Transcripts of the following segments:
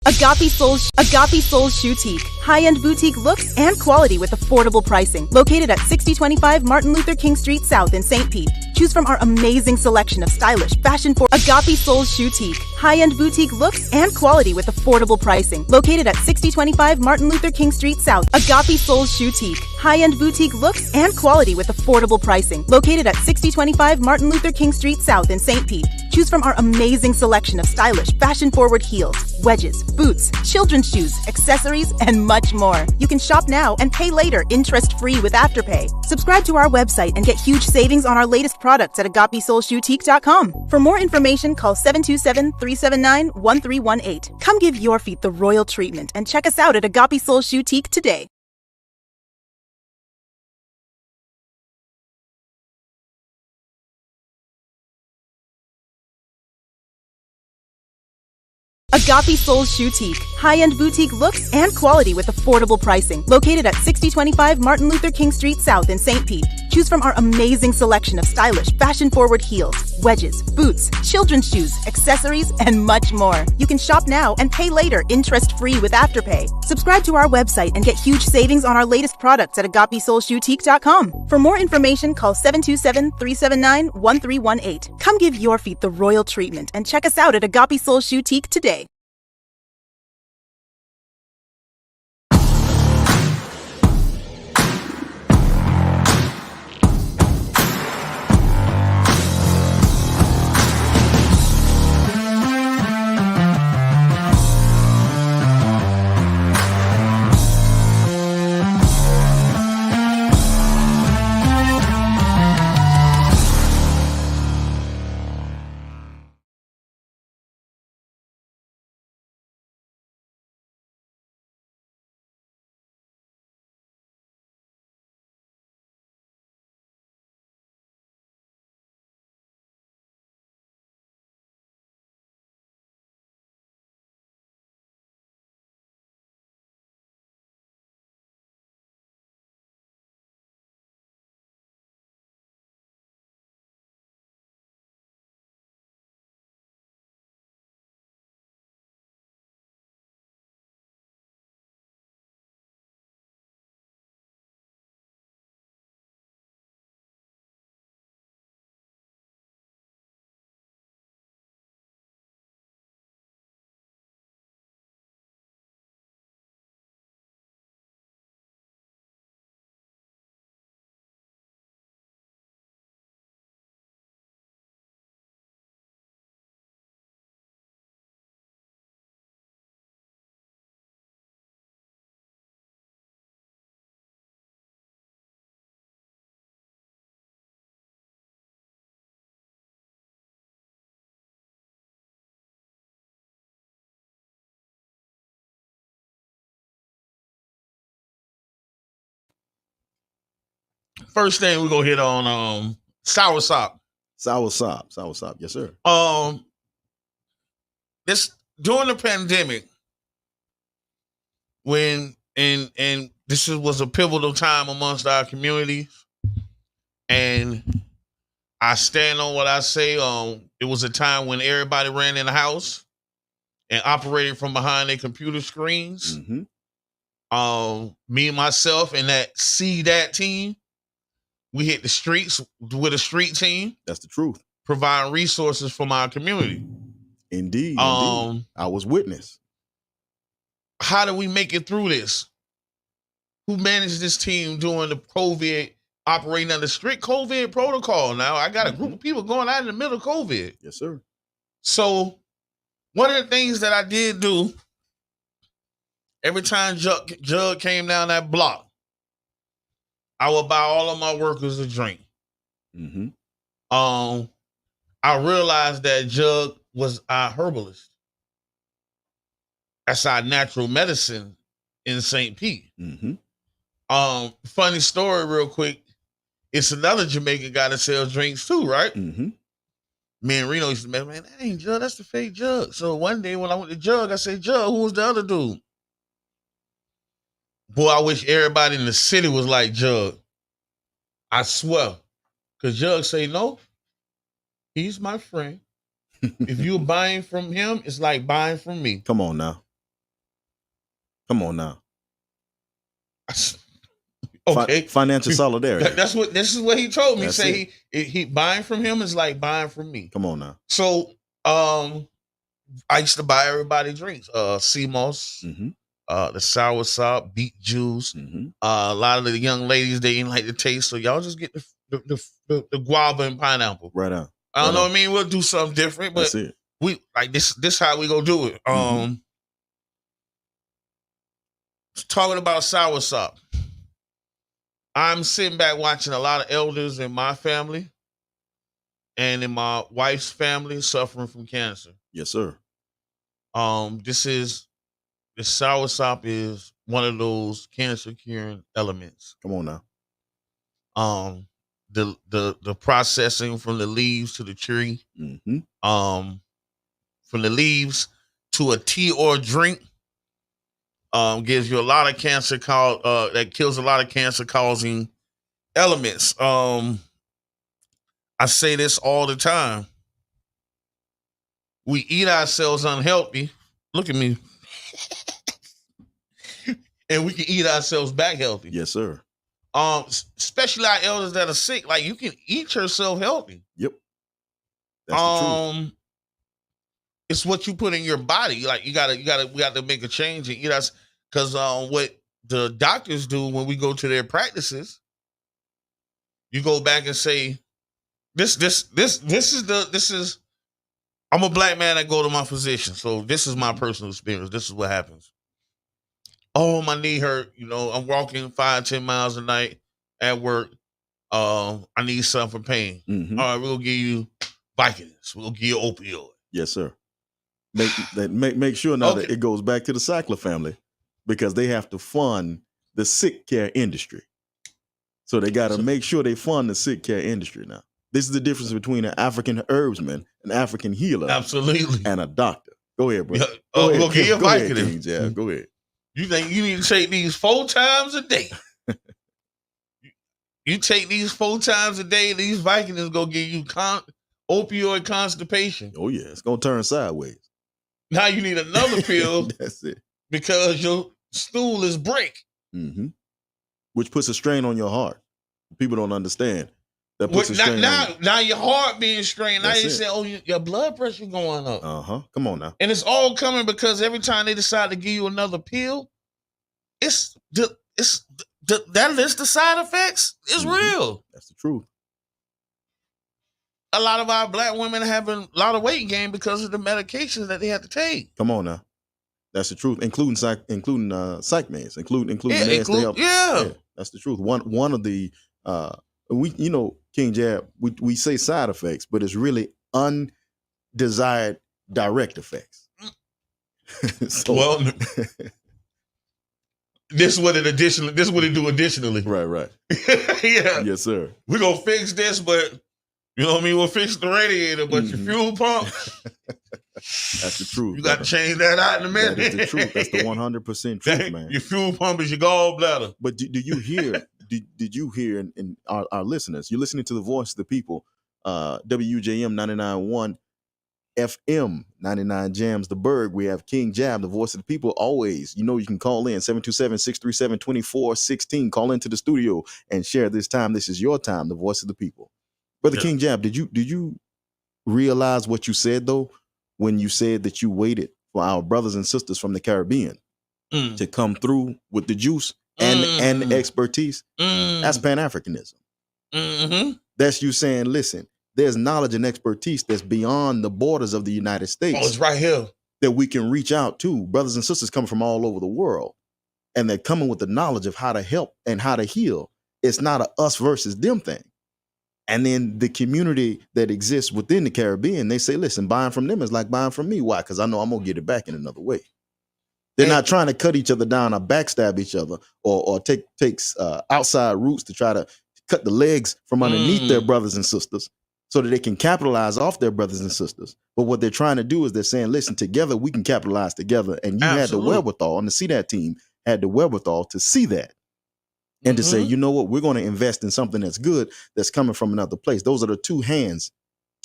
Agape Soul Boutique. High-end boutique looks and quality with affordable pricing. Located at 6025 Martin Luther King Street South in St. Pete. Choose from our amazing selection of stylish, fashion-forward Agape Soul Boutique. High-end boutique looks and quality with affordable pricing. Located at 6025 Martin Luther King Street South. Agape Soul Boutique. High-end boutique looks and quality with affordable pricing. Located at 6025 Martin Luther King Street South in St. Pete. Choose from our amazing selection of stylish, fashion-forward heels, wedges, boots, children's shoes, accessories, and much more. You can shop now and pay later, interest-free with Afterpay. Subscribe to our website and get huge savings on our latest products at AgapeSoulBoutique.com. For more information, call 727-379-1318. Come give your feet the royal treatment and check us out at Agape Soul Boutique today. Agape Soul Boutique. High-end boutique looks and quality with affordable pricing. Located at 6025 Martin Luther King Street South in St. Pete. Choose from our amazing selection of stylish, fashion-forward heels, wedges, boots, children's shoes, accessories, and much more. You can shop now and pay later, interest-free with Afterpay. Subscribe to our website and get huge savings on our latest products at AgapeSoulBoutique.com. For more information, call 727-379-1318. Come give your feet the royal treatment and check us out at Agape Soul Boutique today. First thing we're gonna hit on Soursop. Soursop, yes, sir. This during the pandemic, when and this was a pivotal time amongst our community, and I stand on what I say. It was a time when everybody ran in the house and operated from behind their computer screens. Mm-hmm. Me and myself and that team, we hit the streets with a street team. That's the truth. Providing resources from our community. Indeed. I was witness. How do we make it through this? Who managed this team during the COVID, operating under strict COVID protocol? Now, I got a group of people going out in the middle of COVID. Yes, sir. So, one of the things that I did do, every time Jug came down that block, I would buy all of my workers a drink. Mm-hmm. I realized that Jug was our herbalist. That's our natural medicine in St. Pete. Mm-hmm. Funny story real quick. It's another Jamaican guy that sells drinks too, right? Mm-hmm. Me and Reno used to man, that ain't Jug, that's the fake Jug. So one day when I went to Jug, I said, Jug, who was the other dude? Boy, I wish everybody in the city was like Jug. I swear. Because Jug say, no, he's my friend. If you're buying from him, it's like buying from me. Come on now. Come on now. Okay. Financial solidarity. This is what he told me. That's Say he buying from him is like buying from me. Come on now. So I used to buy everybody drinks. CMOS, the Soursop, beet juice. A lot of the young ladies, they didn't like the taste, so y'all just get the guava and pineapple. Right on. I don't know what I mean. We'll do something different, but that's it. We like this how we gonna do it. Talking about Soursop. I'm sitting back watching a lot of elders in my family and in my wife's family suffering from cancer. Yes, sir. This Soursop is one of those cancer curing elements. Come on now. The processing from the leaves to the tree, from the leaves to a tea or drink, gives you a lot of cancer that kills a lot of cancer causing elements. I say this all the time. We eat ourselves unhealthy. Look at me. And we can eat ourselves back healthy. Yes, sir. Especially our elders that are sick. Like, you can eat yourself healthy. Yep. That's the truth. It's what you put in your body. Like, we got to make a change and eat us. Because what the doctors do when we go to their practices, you go back and say, I'm a black man that go to my physician. So this is my personal experience. This is what happens. Oh, my knee hurt. I'm walking 5-10 miles a night at work. I need something for pain. All right, we'll give you Vicodins. We'll give you opioid. Yes, sir. Make sure now that it goes back to the Sackler family, because they have to fund the sick care industry. So they got to make sure they fund the sick care industry now. This is the difference between an African herbsman, an African healer, absolutely, and a doctor. Go ahead, bro. We'll give you Vicodin. Yeah, go ahead. You think you need to take these 4 times a day? You take these 4 times a day, these Vicodins go give you opioid constipation. Oh yeah, it's gonna turn sideways. Now you need another pill. That's it. Because your stool is break. Which puts a strain on your heart. People don't understand. That puts a strain now your heart being strained. Now you say, your blood pressure going up. Come on now. And it's all coming because every time they decide to give you another pill, that list of side effects is real. That's the truth. A lot of our black women are having a lot of weight gain because of the medications that they have to take. Come on now. That's the truth, including psych meds, including meds to help. Yeah, that's the truth. One of the King Jab, we say side effects, but it's really undesired direct effects. This is what it do additionally. Right. Yeah. Yes, sir. We're gonna fix this, but you know what I mean? We'll fix the radiator, but your fuel pump. That's the truth. You got to change that out in a minute. That is the truth. That's the 100% truth, man. Your fuel pump is your gallbladder. But do you hear? did you hear in our listeners? You're listening to the voice of the people. WJM 99.1 FM 99 Jams the Berg. We have King Jab, the voice of the people. Always, you can call in 727-637-2416. Call into the studio and share this time. This is your time, the voice of the people. Brother King Jab, did you realize what you said though when you said that you waited for our brothers and sisters from the Caribbean to come through with the juice and the expertise? That's Pan-Africanism. That's you saying, listen, there's knowledge and expertise that's beyond the borders of the United States. Oh, it's right here. That we can reach out to. Brothers and sisters coming from all over the world. And they're coming with the knowledge of how to help and how to heal. It's not a us versus them thing. And then the community that exists within the Caribbean, they say, listen, buying from them is like buying from me. Why? Because I know I'm going to get it back in another way. They're not trying to cut each other down or backstab each other or takes outside routes to try to cut the legs from underneath their brothers and sisters so that they can capitalize off their brothers and sisters. But what they're trying to do is they're saying, listen, together we can capitalize together. And you had the wherewithal, and to see that team had the wherewithal to see that. And to say, you know what, we're going to invest in something that's good, that's coming from another place. Those are the two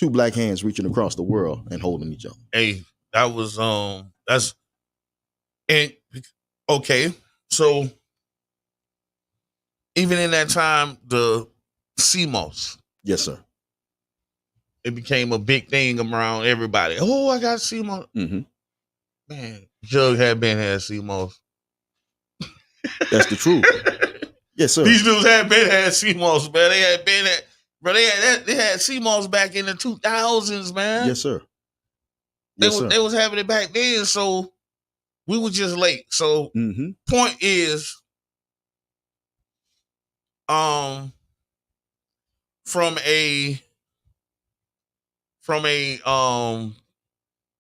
black hands reaching across the world and holding each other. Hey, that was, and Okay, so even in that time, the CMOS, Yes, sir. it became a big thing around everybody. Oh, I got CMOS. Mm-hmm. Man, Jug had CMOS. That's the truth. Yes, sir. These dudes had CMOS, man. They had CMOS back in the 2000s, man. Yes, sir. They was having it back then, so we were just late. So point is, from a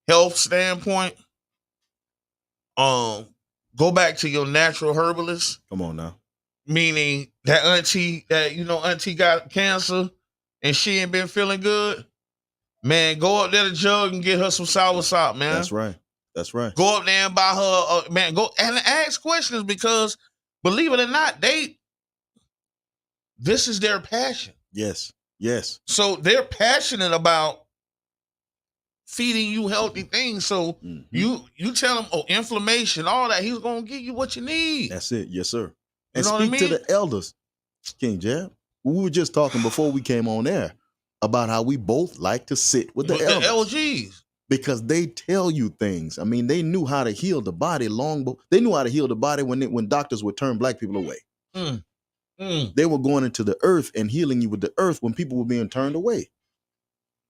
health standpoint, go back to your natural herbalist. Come on now. Meaning that auntie got cancer and she ain't been feeling good. Man, go up there to Jug and get her some Soursop, man. That's right. That's right. Go up there and buy her, man. Go and ask questions, because believe it or not, this is their passion. Yes. Yes. So they're passionate about feeding you healthy things. So you tell them, inflammation, all that, he's gonna give you what you need. That's it. Yes, sir. And You know speak what I mean? to the elders, King Jab. We were just talking before we came on air about how we both like to sit with the elders. LGs. Because they tell you things. I mean, they knew how to heal the body they knew how to heal the body when doctors would turn black people away. They were going into the earth and healing you with the earth when people were being turned away.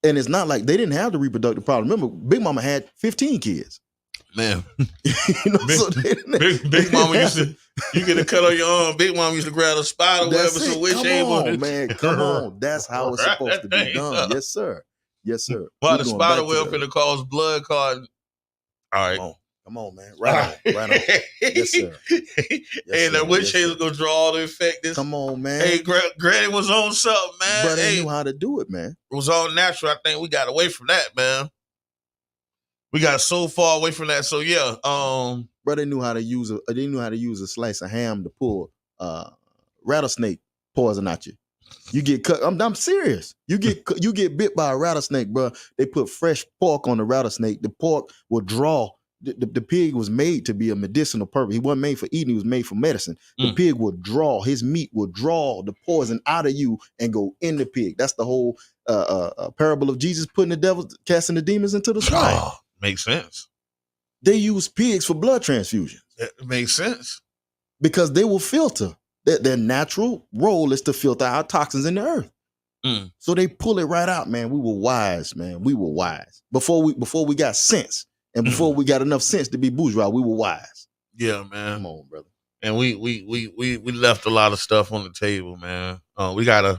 And it's not like they didn't have the reproductive problem. Remember, Big Mama had 15 kids. Man, Big Mama used to, you get a cut on your arm. Big Mama used to grab a spider, whatever, so which man, come on. That's how it's supposed to be done. Yes, sir. Yes, sir. Well, the spider web finna cause blood clotting. All right. Come on, man. Right on. Yes, sir. And the witch hazel's gonna draw all the infected. Come on, man. Hey, Granny was on something, man. But they knew how to do it, man. It was all natural. I think we got away from that, man. We got so far away from that. So yeah, Bro, they knew how to use a slice of ham to pull rattlesnake poison at you. You get cut. I'm serious. You get bit by a rattlesnake, bro. They put fresh pork on the rattlesnake. The pork will draw. The pig was made to be a medicinal purpose. He wasn't made for eating. He was made for medicine. The pig will draw. His meat will draw the poison out of you and go in the pig. That's the whole parable of Jesus putting the devil, casting the demons into the swine. Oh, makes sense. They use pigs for blood transfusion. It makes sense. Because they will filter. Their natural role is to filter out toxins in the earth. So they pull it right out, man. We were wise, man. We were wise. Before we got sense. And before we got enough sense to be bourgeois, we were wise. Yeah, man. Come on, brother. And we left a lot of stuff on the table, man. It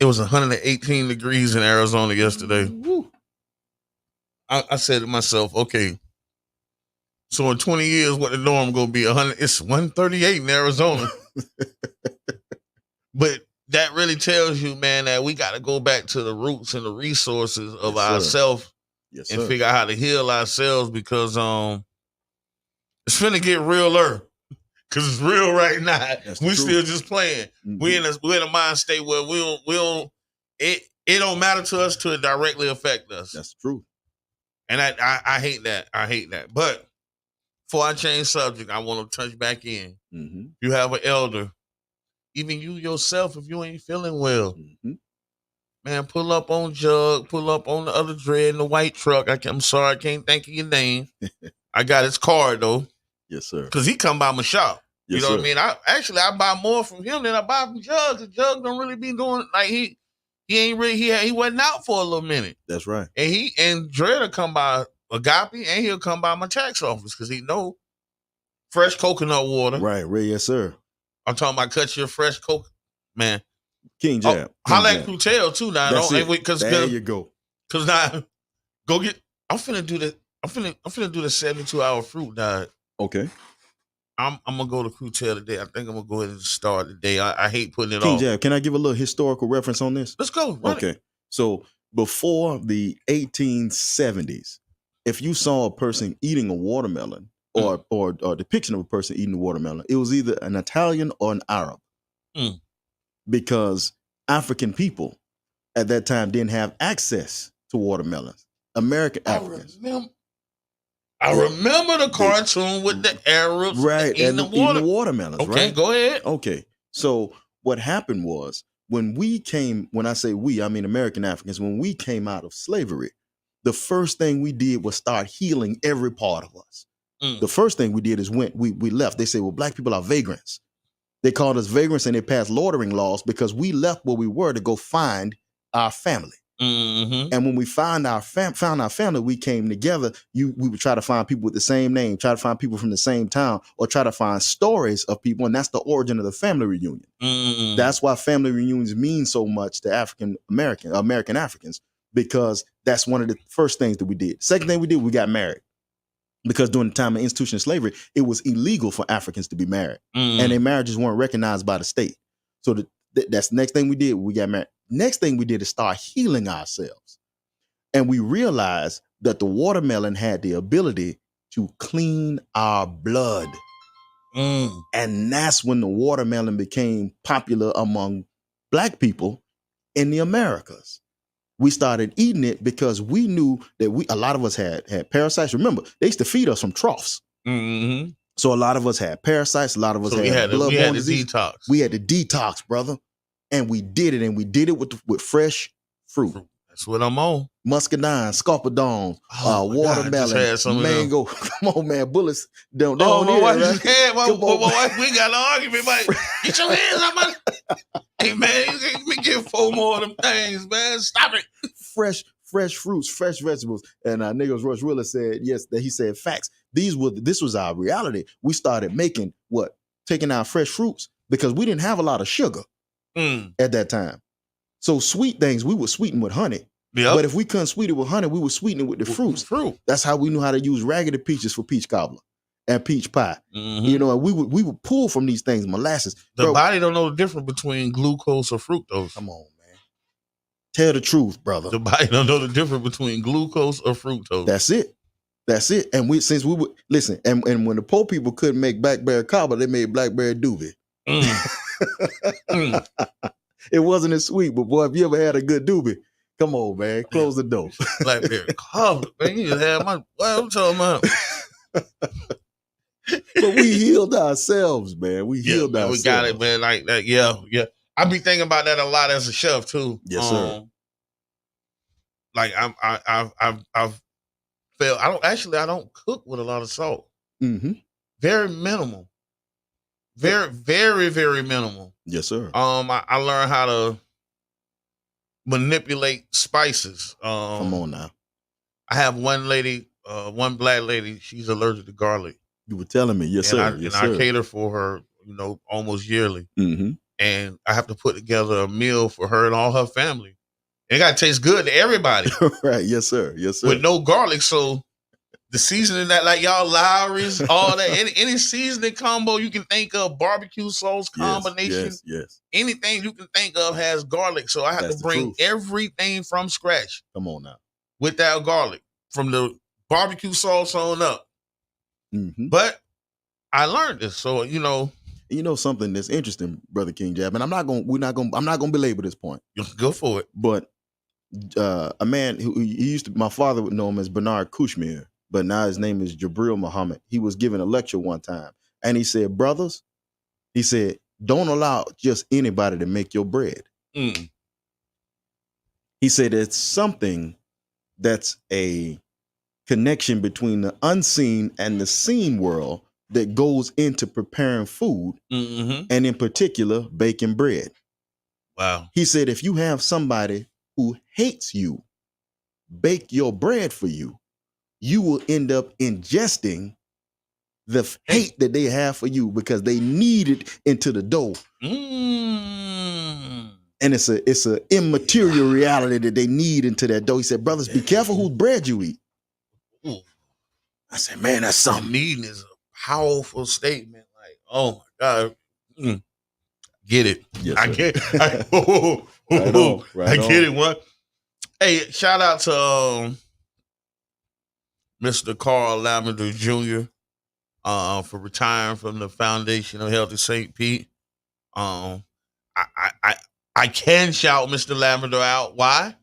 was 118 degrees in Arizona yesterday. Woo. I said to myself, okay, so in 20 years, what the norm gonna be? 100? It's 138 in Arizona. But that really tells you, man, that we got to go back to the roots and the resources of ourselves. Yes, and sir. figure out how to heal ourselves, because it's finna get realer. Cause it's real right now. We still just playing. We're in a mind state where we don't it don't matter to us till it directly affect us. That's true. And I hate that. I hate that. But before I change subject, I want to touch back in. You have an elder, even you yourself, if you ain't feeling well. Man, pull up on Jug, pull up on the other dread in the white truck. I'm sorry, I can't think of your name. I got his card though. Yes, sir. Because he come by my shop. Yes, you know sir. what I mean? I buy more from him than I buy from Jug. Cause Jug don't really be doing like he ain't really he wasn't out for a little minute. That's right. And Dread will come by Agape and he'll come by my tax office because he know fresh coconut water. Right, yes, sir. I'm talking about cut your fresh coconut, man. King Jab. Holla at Crutel too now. There you go. Cause now go get. I'm finna do the 72-hour fruit diet. Okay. I'm gonna go to Crutel today. I think I'm gonna go ahead and start today. I hate putting it King off. Jab, can I give a little historical reference on this? Let's go. Okay. So before the 1870s, if you saw a person eating a watermelon or a depiction of a person eating a watermelon, it was either an Italian or an Arab. Because African people at that time didn't have access to watermelons. American Africans. I remember the cartoon with the Arabs eating the watermelons. Okay, right? Go ahead. Okay, so what happened was when I say we, I mean American Africans, when we came out of slavery, the first thing we did was start healing every part of us. The first thing we did is we left. They say, well, black people are vagrants. They called us vagrants and they passed loitering laws because we left where we were to go find our family. Mm-hmm. And when we found our family, we came together. We would try to find people with the same name, try to find people from the same town, or try to find stories of people. And that's the origin of the family reunion. Mm-hmm. That's why family reunions mean so much to American Africans, because that's one of the first things that we did. Second thing we did, we got married. Because during the time of institutional slavery, it was illegal for Africans to be married. And their marriages weren't recognized by the state. So that's the next thing we did. We got married. Next thing we did is start healing ourselves. And we realized that the watermelon had the ability to clean our blood. And that's when the watermelon became popular among black people in the Americas. We started eating it because we knew that a lot of us had parasites. Remember, they used to feed us from troughs. Mm-hmm. So a lot of us had parasites. A lot of us had bloodborne disease. Detox. We had to detox, brother. And we did it. And we did it with fresh fruit. That's what I'm on. Muscadine, scarpadone, watermelon, mango. Come on, man. Bullets don't my wife right? We got an argument. Like, get your hands out my... Hey, man, let me get 4 more of them things, man. Stop it. Fresh fruits, fresh vegetables. And niggas Rush Willa said, yes, that he said facts. This was our reality. We started making taking our fresh fruits because we didn't have a lot of sugar at that time. So sweet things, we would sweeten with honey. Yep. But if we couldn't sweeten it with honey, we would sweeten it with the fruits. That's how we knew how to use raggedy peaches for peach cobbler and peach pie. Mm-hmm. You know, and we would pull from these things, molasses. The body don't know the difference between glucose or fructose. Come on, man. Tell the truth, brother. The body don't know the difference between glucose or fructose. That's it. And and when the poor people couldn't make blackberry cobbler, they made blackberry doobie. It wasn't as sweet, but boy, if you ever had a good doobie, come on, man, close the door. Blackberry cobbler, man, you just had what I'm talking about. But we healed ourselves, man. We healed ourselves. We got it, man. Like that, yeah. I be thinking about that a lot as a chef too. Yes, sir. Like I've felt I don't cook with a lot of salt. Mm-hmm. Very minimal. Very, very, very minimal. Yes, sir. I learned how to manipulate spices. Come on now. I have one lady, one black lady. She's allergic to garlic. You were telling me, yes, sir. I cater for her, almost yearly. Mm-hmm. And I have to put together a meal for her and all her family. And it got to taste good to everybody. Right. Yes, sir. Yes, sir. With no garlic, so. The seasoning that, like y'all Lowry's, all that, any seasoning combo you can think of, barbecue sauce combination, yes. Anything you can think of has garlic. So I have to bring everything from scratch. Come on now. Without garlic, from the barbecue sauce on up. Mm-hmm. But I learned this, so You know something that's interesting, Brother King Jab, and I'm not gonna belabor this point. Go for it. But a man who my father would know him as Bernard Kouchner. But now his name is Jabril Muhammad. He was giving a lecture one time. And he said, brothers, don't allow just anybody to make your bread. He said it's something that's a connection between the unseen and the seen world that goes into preparing food, and in particular, baking bread. Wow. He said, if you have somebody who hates you bake your bread for you, you will end up ingesting the hate that they have for you because they need it into the dough. And it's a immaterial reality that they need into that dough. He said, brothers, be careful whose bread you eat. Ooh. I said, man, that's something. Needing is a powerful statement. Like, oh my God. Get it. Yes, I get it. I get it. What? Hey, shout out to Mr. Carl Lavender Jr. For retiring from the Foundation of Healthy St. Pete. I can shout Mr. Lavender out. Why?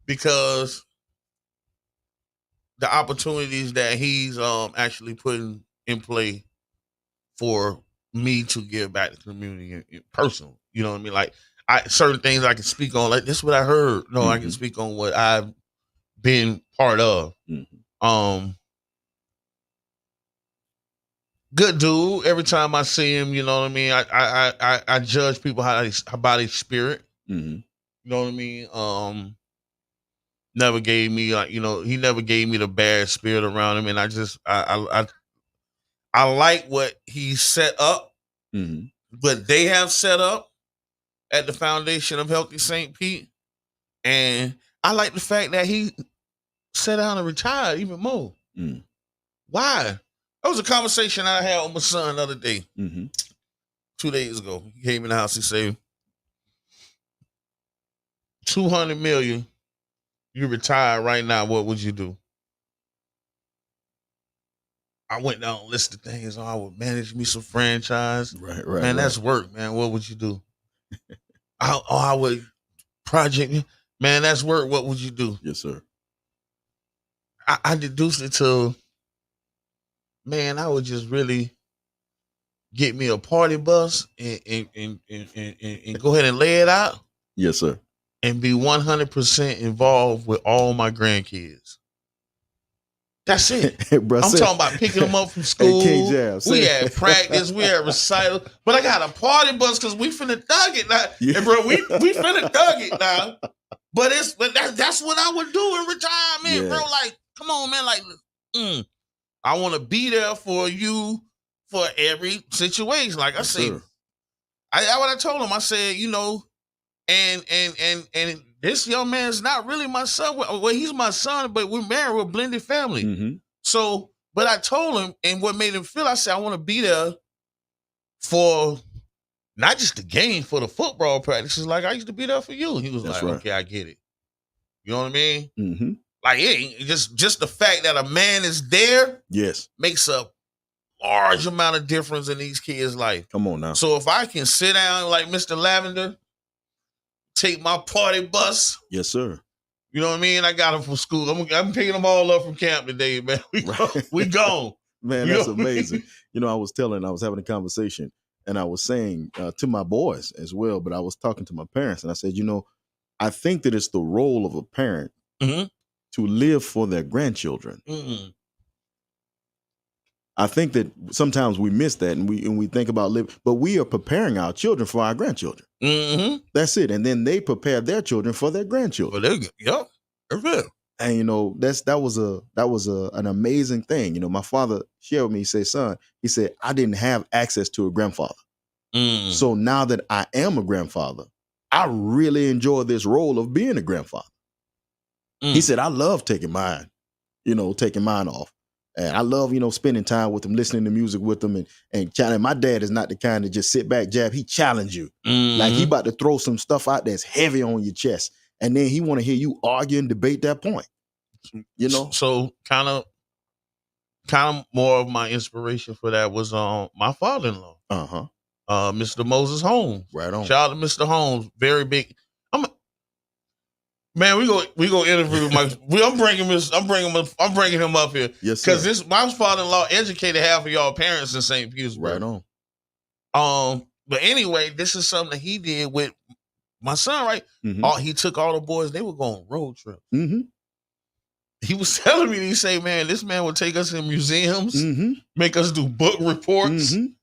Because the opportunities that he's actually putting in play for me to give back to the community in personal. You know what I mean? Like certain things I can speak on. Like this is what I heard. No, I can speak on what I've been part of. Good dude. Every time I see him, you know what I mean. I judge people by their spirit. You know what I mean. Never gave me like, you know, he never gave me the bad spirit around him, and I like what he set up, what they have set up at the foundation of Healthy St. Pete, and I like the fact that he sat down and retired even more. Why? That was a conversation I had with my son the other day, 2 days ago. He came in the house. He said, $200 million. You retire right now, what would you do? I went down and listed things. I would manage me some franchise. Right. Man, that's work, man. What would you do? I would project. Man, that's work. What would you do? Yes, sir. I deduced it to, man, I would just really get me a party bus and go ahead and lay it out. Yes, sir. And be 100% involved with all my grandkids. That's it. Bro, I'm talking about picking them up from school. Hey, King Jab, we had practice, we had recital, but I got a party bus because we finna thug it now. Yeah. And bro, we finna thug it now. But that's what I would do in retirement, bro. Like, come on, man. Like, I want to be there for you for every situation. Like I say, what I told him, I said, you know, and this young man's not really my son. Well, he's my son, but we're married. We're a blended family. So, but I told him, and what made him feel, I said, I want to be there for not just the game, for the football practices. Like I used to be there for you. He was like, okay, I get it. You know what I mean? Like, it just the fact that a man is there, makes a large amount of difference in these kids' life. Come on now. So if I can sit down like Mr. Lavender, take my party bus. Yes, sir. You know what I mean? I got them from school. I'm picking them all up from camp today, man. We gone. Man, that's amazing. You know, I was having a conversation, and I was saying to my boys as well, but I was talking to my parents, and I said, you know, I think that it's the role of a parent to live for their grandchildren. I think that sometimes we miss that, and we think about living, but we are preparing our children for our grandchildren. That's it, and then they prepare their children for their grandchildren. Well, that's it. And you know, that was an amazing thing. You know, my father shared with me. He said, "Son," he said, "I didn't have access to a grandfather, so now that I am a grandfather, I really enjoy this role of being a grandfather." He said, "I love taking mine off. And I love, you know, spending time with them, listening to music with them, and challenging. My dad is not the kind to just sit back, jab. He challenge you. Like he about to throw some stuff out that's heavy on your chest. And then he want to hear you argue and debate that point. You know? So kind of more of my inspiration for that was my father-in-law. Mr. Moses Holmes. Right on. Shout out to Mr. Holmes. Very big. Man, we go interview I'm bringing him up here. Yes, sir. Because my father-in-law educated half of y'all parents in St. Petersburg. Right on. But anyway, this is something that he did with my son, right? He took all the boys, they were going road trips. He was telling me, he say, man, this man would take us in museums, make us do book reports. You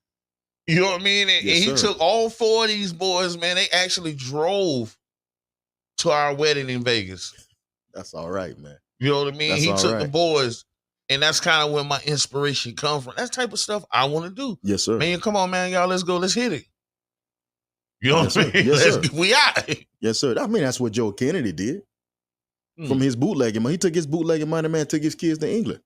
know what I mean? And he took all 4 of these boys, man, they actually drove to our wedding in Vegas. That's all right, man. You know what I mean? That's he took right. the boys, and that's kind of where my inspiration comes from. That type of stuff I want to do. Yes, sir. Man, come on, man, y'all, let's go, let's hit it. You know what I mean? Yes, sir. We out. Yes, sir. I mean, that's what Joe Kennedy did from his bootlegging money. He took his bootlegging money, man, took his kids to England.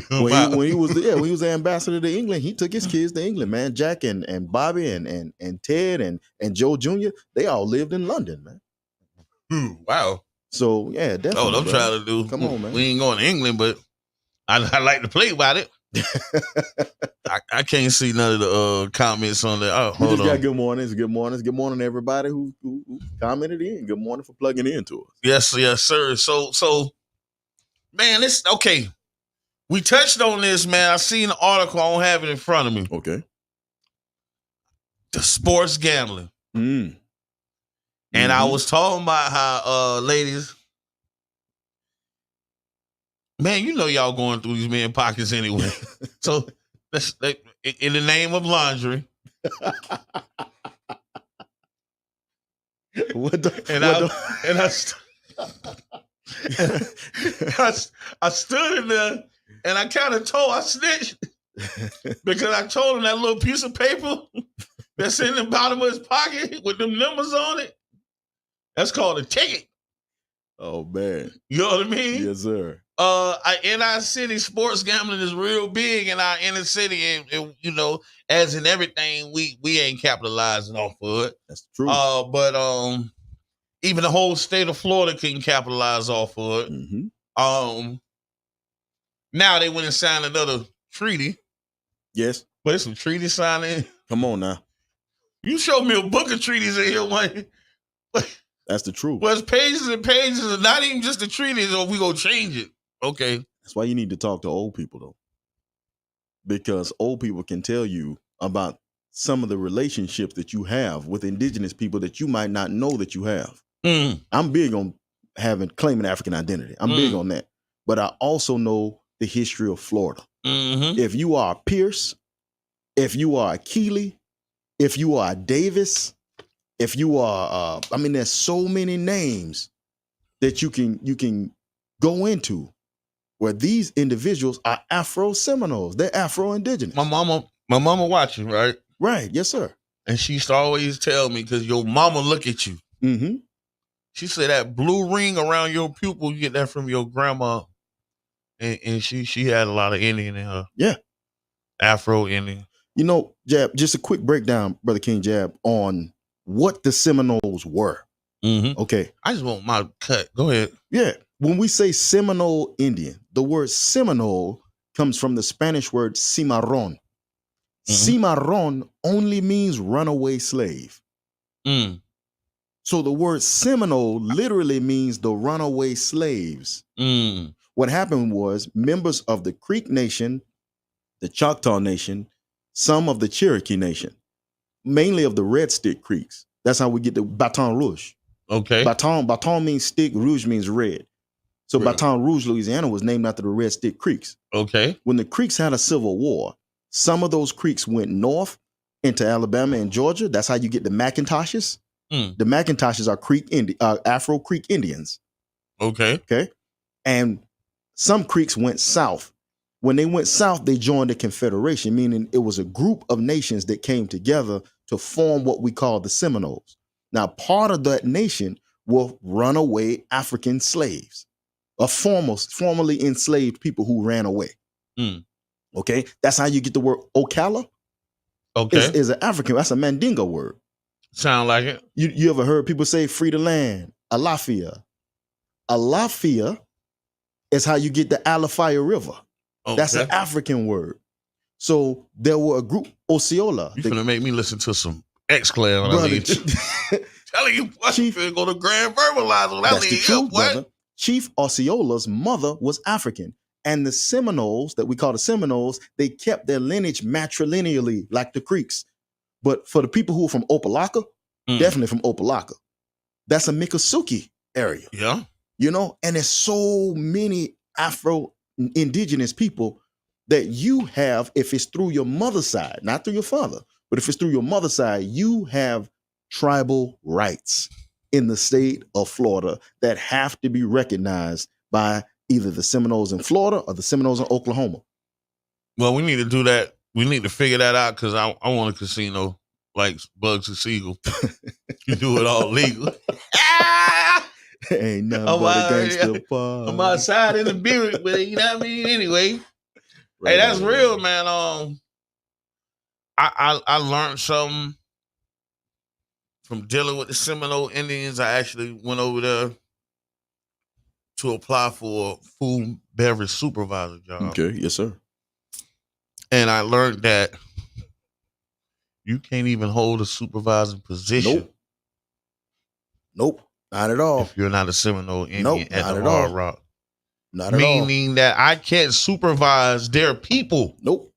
When he was the ambassador to England, he took his kids to England, man. Jack and Bobby and Ted and Joe Jr., they all lived in London, man. Wow. So yeah, definitely. Oh, I'm trying to do. Come on, man. We ain't going to England, but I like to play about it. I can't see none of the comments on there. We just got good mornings. Good morning, everybody who commented in. Good morning for plugging into us. Yes, sir. So, man, it's okay. We touched on this, man. I seen an article. I don't have it in front of me. Okay. The sports gambling. Mm. And I was talking about how ladies, man, you know y'all going through these men pockets anyway. So let's in the name of laundry. I stood in there and I kind of I snitched because I told him that little piece of paper that's in the bottom of his pocket with them numbers on it. That's called a ticket. Oh man. You know what I mean? Yes, sir. In our city, sports gambling is real big in our inner city, and you know, as in everything, we ain't capitalizing off of it. That's true. But even the whole state of Florida can capitalize off of it. Mm-hmm. Now they went and signed another treaty. Yes. But it's some treaty signing. Come on now. You showed me a book of treaties in here, one. That's the truth. Well, it's pages and pages, and not even just the treaties, or we gonna change it. Okay. That's why you need to talk to old people, though. Because old people can tell you about some of the relationships that you have with indigenous people that you might not know that you have. Mm. I'm big on claiming African identity. I'm big on that. But I also know the history of Florida. Mm-hmm. If you are a Pierce, if you are a Keeley, if you are a Davis, if you are, there's so many names that you can go into where these individuals are Afro-Seminoles. They're Afro-Indigenous. My mama watching, right? Right. Yes, sir. And she used to always tell me, because your mama look at you. Mm-hmm. She said that blue ring around your pupil, you get that from your grandma. And she had a lot of Indian in her. Yeah. Afro-Indian. You know, Jab, just a quick breakdown, Brother King Jab, on what the Seminoles were. Mm-hmm. Okay. I just want my cut. Go ahead. Yeah. When we say Seminole Indian, the word Seminole comes from the Spanish word cimarron. Mm-hmm. Cimarron only means runaway slave. Mm. So the word Seminole literally means the runaway slaves. Mm. What happened was members of the Creek Nation, the Choctaw Nation, some of the Cherokee Nation, mainly of the Red Stick Creeks. That's how we get the Baton Rouge. Okay. Baton means stick, rouge means red. So Right. Baton Rouge, Louisiana was named after the Red Stick Creeks. Okay. When the Creeks had a civil war, some of those creeks went north into Alabama and Georgia. That's how you get the McIntoshes. Mm. The McIntoshes are Afro Creek Indians. Okay. Okay. And some creeks went south. When they went south, they joined a confederation, meaning it was a group of nations that came together to form what we call the Seminoles. Now, part of that nation were runaway African slaves, or formerly enslaved people who ran away. Mm. Okay, that's how you get the word Ocala. Okay. Is an African. That's a Mandingo word. Sound like it. You ever heard people say free the land? Alafia. Alafia is how you get the Alafia River. Okay. That's an African word. So there were a group, Osceola. You finna make me listen to some X-Clan when I leave. Telling you, what, you finna go to Grand Verbalizer when I That's the leave. truth, What? brother. Chief Osceola's mother was African. And the Seminoles, that we call the Seminoles, they kept their lineage matrilineally, like the Creeks. But for the people who are from Opelika, definitely from Opelika, that's a Miccosukee area. Yeah. You know, and there's so many Afro-Indigenous people that you have, if it's through your mother's side, not through your father, but if it's through your mother's side, you have tribal rights in the state of Florida that have to be recognized by either the Seminoles in Florida or the Seminoles in Oklahoma. Well, we need to do that. We need to figure that out, because I want a casino like Bugs and Siegel. You do it all legal. Ain't nothing but a gangster party. I'm outside in the beard, but you know what I mean? Anyway. Right. Hey, that's real, man. I learned something from dealing with the Seminole Indians. I actually went over there to apply for a food beverage supervisor job. Okay, yes, sir. And I learned that you can't even hold a supervising position. Nope, not at all. If you're not a Seminole Indian nope, at not the at Hard all. Rock. Not at all. Meaning that I can't supervise their people. Nope.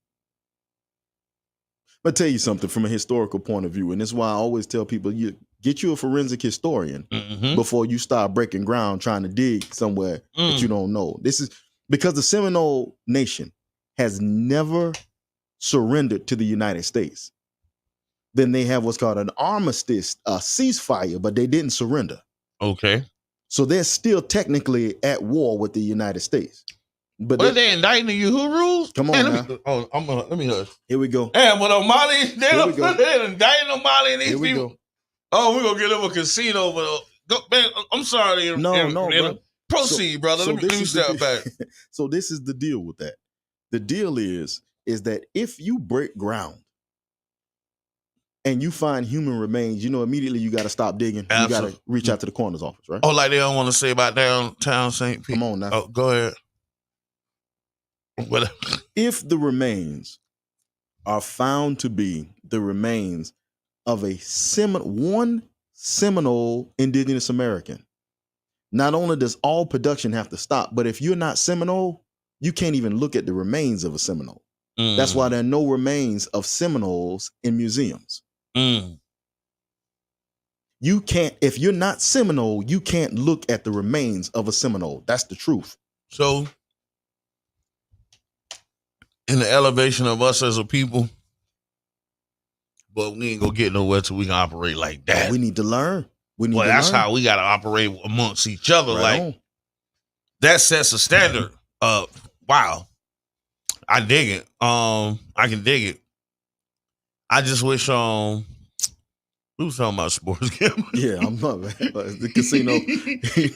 But tell you something from a historical point of view, and this is why I always tell people, you get you a forensic historian before you start breaking ground trying to dig somewhere that you don't know. This is because the Seminole Nation has never surrendered to the United States. Then they have what's called an armistice, a ceasefire, but they didn't surrender. Okay. So they're still technically at war with the United States. But they indicting you? Who rules? Come on, man, let me hush. Here we go. And with O'Malley, they're indicting O'Malley and these Here we people. go. Oh, we're gonna get them a casino, but man, I'm sorry. No. Proceed, brother. Let me step back. So this is the deal with that. The deal is that if you break ground and you find human remains, immediately you got to stop digging. Absolutely. You got to reach out to the coroner's office, right? Oh, like they don't want to say about downtown St. Pete. Come on now. Oh, go ahead. If the remains are found to be the remains of one Seminole indigenous American, not only does all production have to stop, but if you're not Seminole, you can't even look at the remains of a Seminole. That's why there are no remains of Seminoles in museums. You can't, if you're not Seminole, you can't look at the remains of a Seminole. That's the truth. So, in the elevation of us as a people, but we ain't gonna get nowhere till we can operate like that. We need to learn. That's how we gotta operate amongst each other. Right like on. That sets a standard. Wow, I dig it. I can dig it. I just wish we was talking about sports gambling. Yeah, I'm not, man. The casino.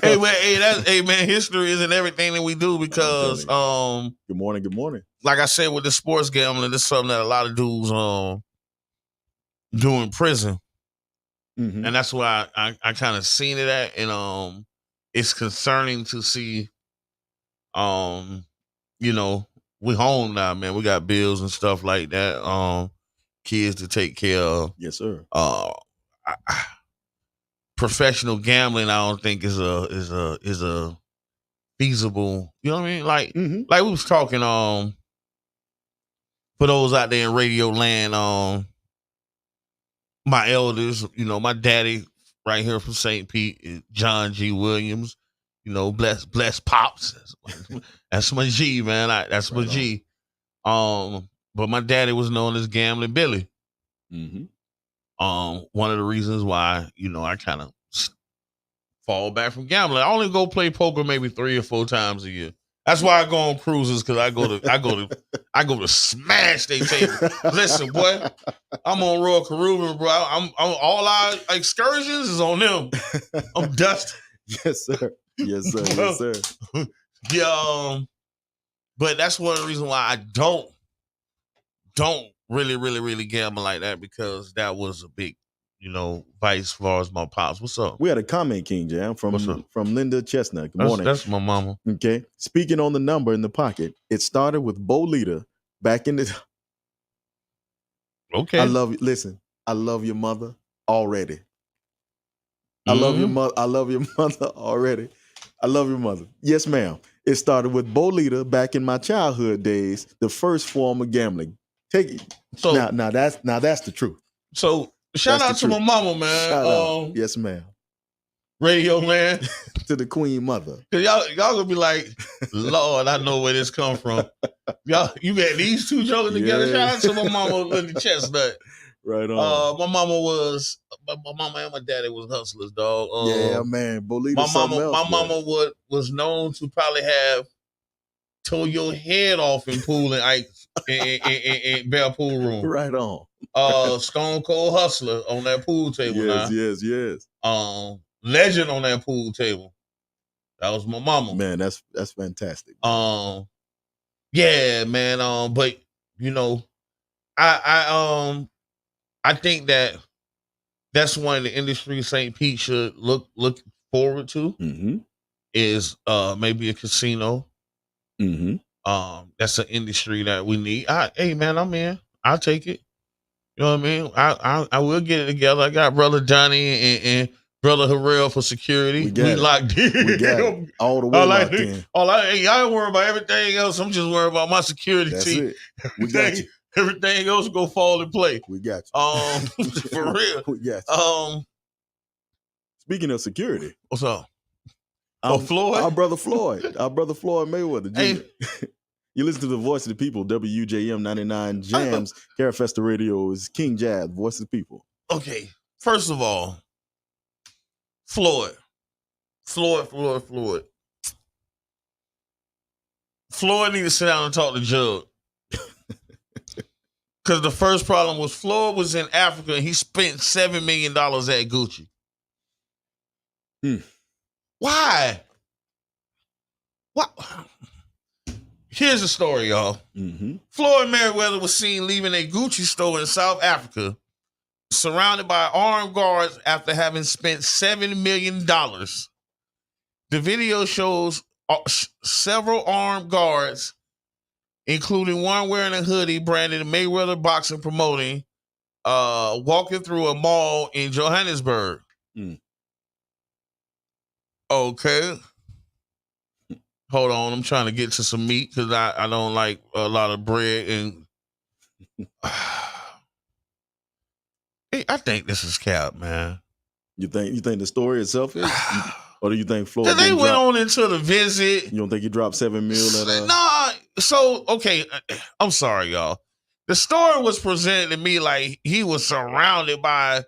Hey man, history isn't everything that we do because Good morning. Like I said, with the sports gambling, this is something that a lot of dudes do in prison. Mm-hmm. And that's why I kind of seen it at, and it's concerning to see we home now, man. We got bills and stuff like that. Kids to take care of. Yes, sir. Professional gambling, I don't think is a feasible. You know what I mean? Like like we was talking for those out there in radio land, my elders, my daddy right here from St. Pete, John G. Williams, bless Pops. That's my G, man. That's my G. But my daddy was known as Gambling Billy. One of the reasons why, I kind of fall back from gambling. I only go play poker maybe 3 or 4 times a year. That's why I go on cruises, because I go to smash they table. Listen, boy, I'm on Royal Caribbean, bro. I'm all our excursions is on them. I'm dusty. Yes, sir. Yes, sir. Yeah, but that's one of the reasons why I don't really gamble like that, because that was a big, vice as far as my pops. What's up? We had a comment, King Jam, from Linda Chestnut. Good morning. That's my mama. Okay. Speaking on the number in the pocket, it started with Bo Leader back in the. Okay. I love you. Listen, I love your mother already. I love your mother. I love your mother already. I love your mother. Yes, ma'am. It started with Bo Leader back in my childhood days, the first form of gambling. Take it. So now that's the truth. So shout out to my mama, man. Shout out. Yes, ma'am. Radio land to the Queen Mother. Cause y'all gonna be like, Lord, I know where this come from. You got these two jokers together. Shout out to my mama, Linda Chestnut. Right on. My mama and my daddy was hustlers, dog. Yeah, man. My mama was known to probably have tore your head off in pool and ice in Bell Pool Room. Right on. Stone Cold Hustler on that pool table. Yes. Legend on that pool table. That was my mama. Man, that's fantastic. Yeah, man. But I think that's one of the industries St. Pete should look forward to. Is maybe a casino. That's an industry that we need. Hey man, I'm in. I'll take it. You know what I mean? I will get it together. I got brother Johnny and Brother Harrell for security. We locked in. We got it. All the way locked in. Y'all ain't worry about everything else. I'm just worried about my security That's team. it. We got you. Everything else go fall in place. We got you. For real. We got you. Speaking of security. What's up? Floyd? Our brother Floyd Mayweather Jr. Hey. You listen to the Voice of the People, WJM 99 Jams, Carafesta Radio is King Jazz, Voice of the People. Okay, first of all, Floyd. Floyd need to sit down and talk to Jug. Because the first problem was Floyd was in Africa and he spent $7 million at Gucci. Why? What? Here's the story, y'all. Mm-hmm. Floyd Mayweather was seen leaving a Gucci store in South Africa, surrounded by armed guards after having spent $7 million. The video shows several armed guards, including one wearing a hoodie branded Mayweather Boxing Promoting, walking through a mall in Johannesburg. Okay. Hold on, I'm trying to get to some meat because I don't like a lot of bread and I think this is cap, man. You think the story itself is? Or do you think Floyd? They went on into the visit. You don't think he dropped $7 million? Nah. So okay, I'm sorry, y'all. The story was presented to me like he was surrounded by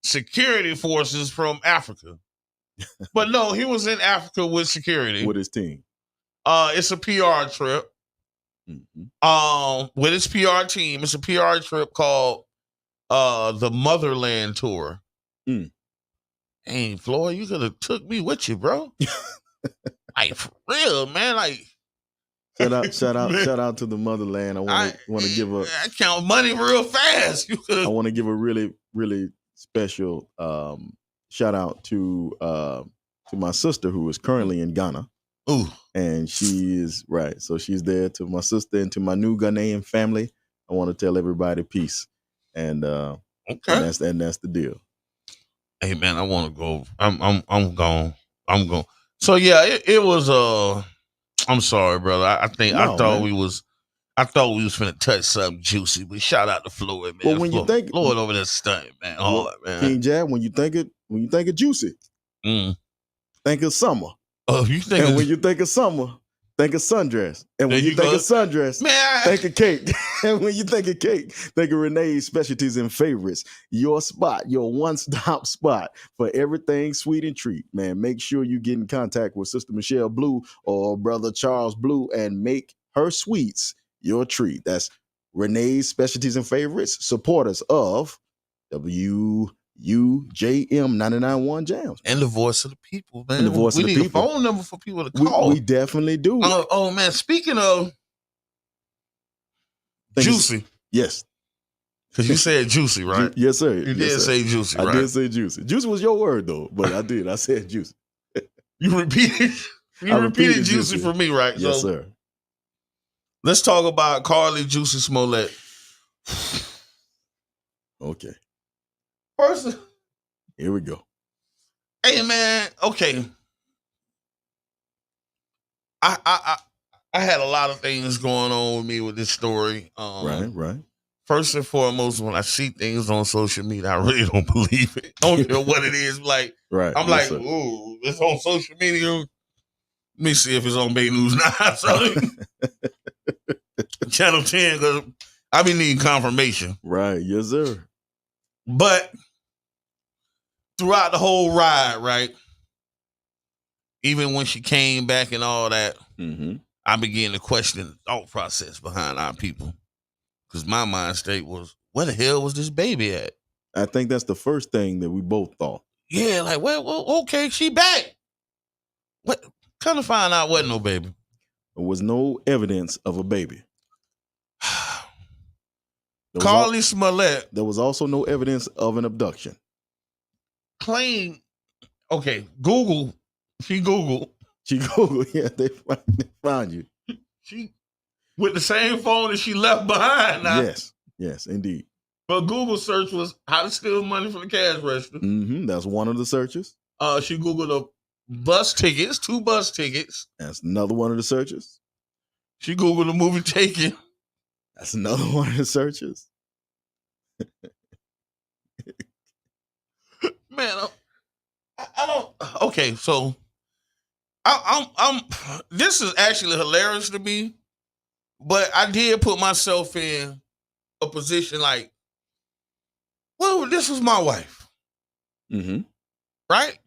security forces from Africa. But no, he was in Africa with security. With his team. It's a PR trip. Mm-hmm. With his PR team. It's a PR trip called the Motherland Tour. Hey, Floyd, you could have took me with you, bro. Like, for real, man. Like, shout out to the Motherland. I want to give I count money real fast. I want to give a really, really special shout out to my sister who is currently in Ghana. Ooh. And she is right. So she's there. To my sister and to my new Ghanaian family, I want to tell everybody peace. And okay. And that's the deal. Hey man, I want to go. I'm gone. So yeah, it was I'm sorry, brother. I thought we was finna touch something juicy, but shout out to Floyd, man. Well, when you think Floyd over there stunting, man. Man. King Jab, when you think of juicy, think of summer. Oh, you think? And when you think of summer, think of sundress. And when you think of sundress, think of cake. And when you think of cake, think of Renee's Specialties and Favorites. Your spot, your one-stop spot for everything sweet and treat. Man, make sure you get in contact with Sister Michelle Blue or Brother Charles Blue and make her sweets your treat. That's Renee's Specialties and Favorites, supporters of WUJM 99.1 Jams. And the Voice of the People, man. And the Voice of the People. We need a phone number for people to call. We definitely do. Oh, man. Speaking of juicy. Yes. Because you said juicy, right? Yes, sir. You did say juicy, right? I did say juicy. Juicy was your word, though, but I did. I said juicy. You repeated juicy for me, right? Yes, sir. Let's talk about Carlee Juicy Smollett. Okay. First, here we go. Hey, man. Okay. I had a lot of things going on with me with this story. Right. First and foremost, when I see things on social media, I really don't believe it. I don't care what it is. Like, right. I'm like, ooh, it's on social media. Let me see if it's on Bay News Now. So, Channel 10, because I be needing confirmation. Right. Yes, sir. But throughout the whole ride, right, even when she came back and all that, I began to question the thought process behind our people. Because my mind state was, where the hell was this baby at? I think that's the first thing that we both thought. Yeah, like, well, okay, she back. What? Come to find out, wasn't no baby. There was no evidence of a baby. Carlee Smollett. There was also no evidence of an abduction. Claim, okay, Google. She Googled. Yeah, they found you. She with the same phone that she left behind now. Yes, indeed. But Google search was how to steal money from the cash register. Mm-hmm. That's one of the searches. She Googled bus tickets, 2 bus tickets. That's another one of the searches. She Googled the movie Taken. That's another one of the searches. Man, I don't. Okay, so I'm. This is actually hilarious to me, but I did put myself in a position like, well, this was my wife, right?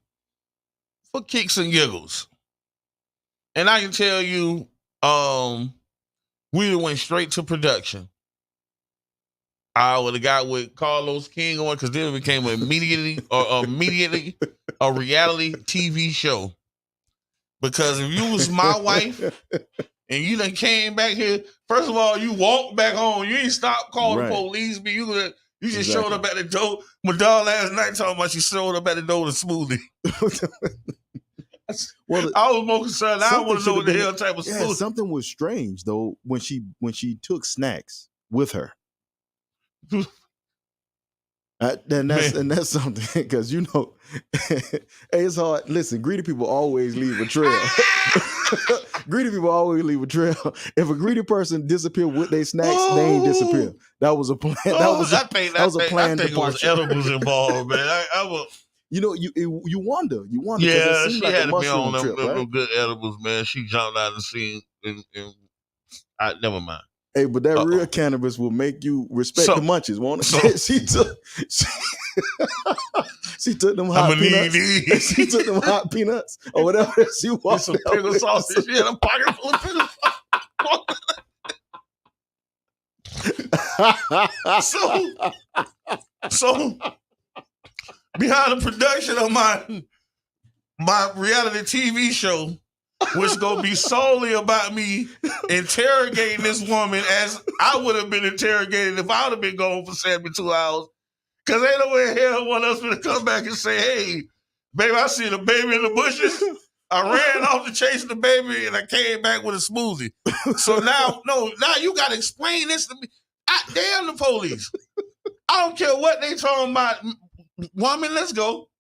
For kicks and giggles, and I can tell you, we went straight to production. I would have got with Carlos King on because then it became immediately a reality TV show. Because if you was my wife and you done came back here, first of all, you walked back home. You ain't stopped calling the police. But you just showed up at the door. My dog last night talking about she showed up at the door with a smoothie. Well, I was more concerned. I want to know what the hell type of smoothie. Something was strange though when she took snacks with her. And that's something because hey, it's hard. Listen, greedy people always leave a trail. Greedy people always leave a trail. If a greedy person disappear with their snacks, they ain't disappear. That was a plan. That was a plan. I think it was edibles involved, man. I was. You wonder. Yeah, she had to be on them good edibles, man. She jumped out of the scene, and never mind. Hey, but that real cannabis will make you respect the munchies, won't it? She took them hot peanuts. She took them hot peanuts or whatever she wanted. Some pickle sausage. She had a pocket full of pickle sausage. So behind the production of my reality TV show, which gonna be solely about me interrogating this woman as I would have been interrogated if I would have been gone for 72 hours. Cause ain't no way in hell want us to come back and say, hey, baby, I seen a baby in the bushes. I ran off to chase the baby and I came back with a smoothie. So now you gotta explain this to me. Damn the police. I don't care what they talking about. Woman, let's go.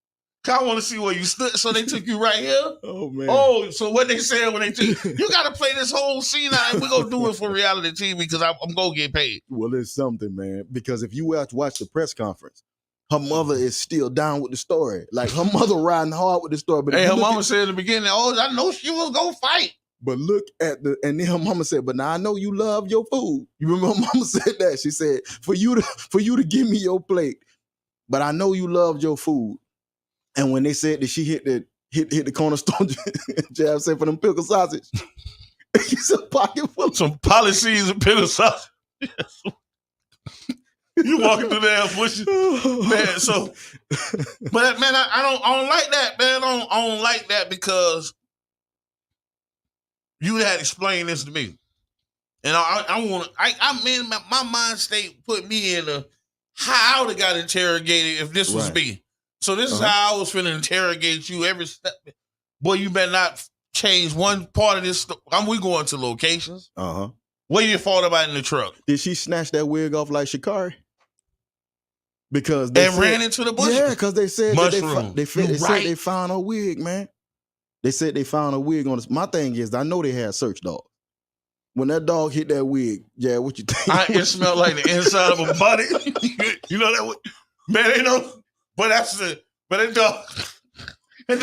I want to see where you stood. So they took you right here? Oh, man. Oh, so what they said when they took you got to play this whole scene out and we're going to do it for reality TV because I'm going to get paid. Well, it's something, man. Because if you watch the press conference, her mother is still down with the story. Like, her mother riding hard with the story. But her mama said in the beginning, I know she was going to fight. But look at and then her mama said, but now I know you love your food. You remember her mama said that? She said, for you to give me your plate, but I know you loved your food. And when they said that she hit the cornerstone jab, said for them pickle sausage, it's a pocket full of some policies and pickle sausage. You walking through there bushes, man. So, but man, I don't like that, man. I don't like that because you had explained this to me, and my mind state put me in how I would have got interrogated if this was me. So this is how I was finna interrogate you every step. Boy, you better not change one part of this. We going to locations. What you thought about in the truck? Did she snatch that wig off like Shikari? Because ran into the bush. Yeah, because they said mushroom. They said they found a wig, man. They said they found a wig on this. My thing is, I know they had search dogs. When that dog hit that wig, what you think? It smelled like the inside of a body. You know that? Man, they know. But that dog. Man,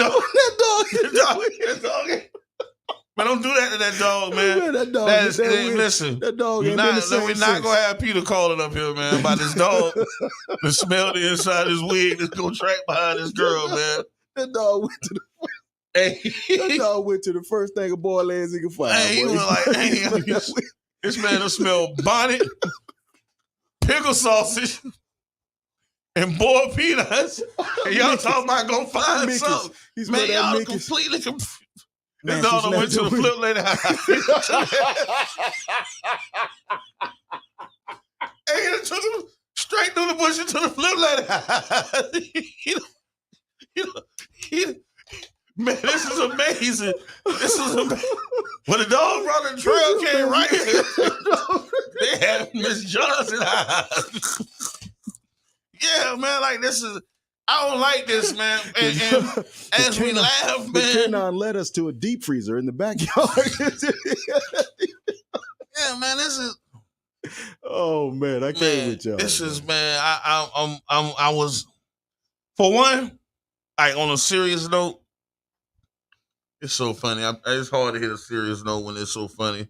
don't do that to that dog, man. Man, that dog. Listen, that dog. We're not gonna have Peter calling up here, man, about this dog that smelled the inside his wig that's gonna track behind this girl, man. That dog went to that dog went to the first thing a boy lays he could find. He was like, this man done smelled bonnet, pickle sausage, and boiled peanuts. And y'all talking about gonna find something. Man, y'all completely confused. This dog went to the flip lady house. And he took him straight through the bush into the flip lady house. Man, this is amazing. When the dog running trail came right here, they had Miss Johnson house. Yeah, man, like this is. I don't like this, man. And as we laugh, the man. canine led us to a deep freezer in the backyard. Yeah, man, this is. Oh man, I can't with y'all. This is, man. I was, for one, like on a serious note. It's so funny. It's hard to hit a serious note when it's so funny.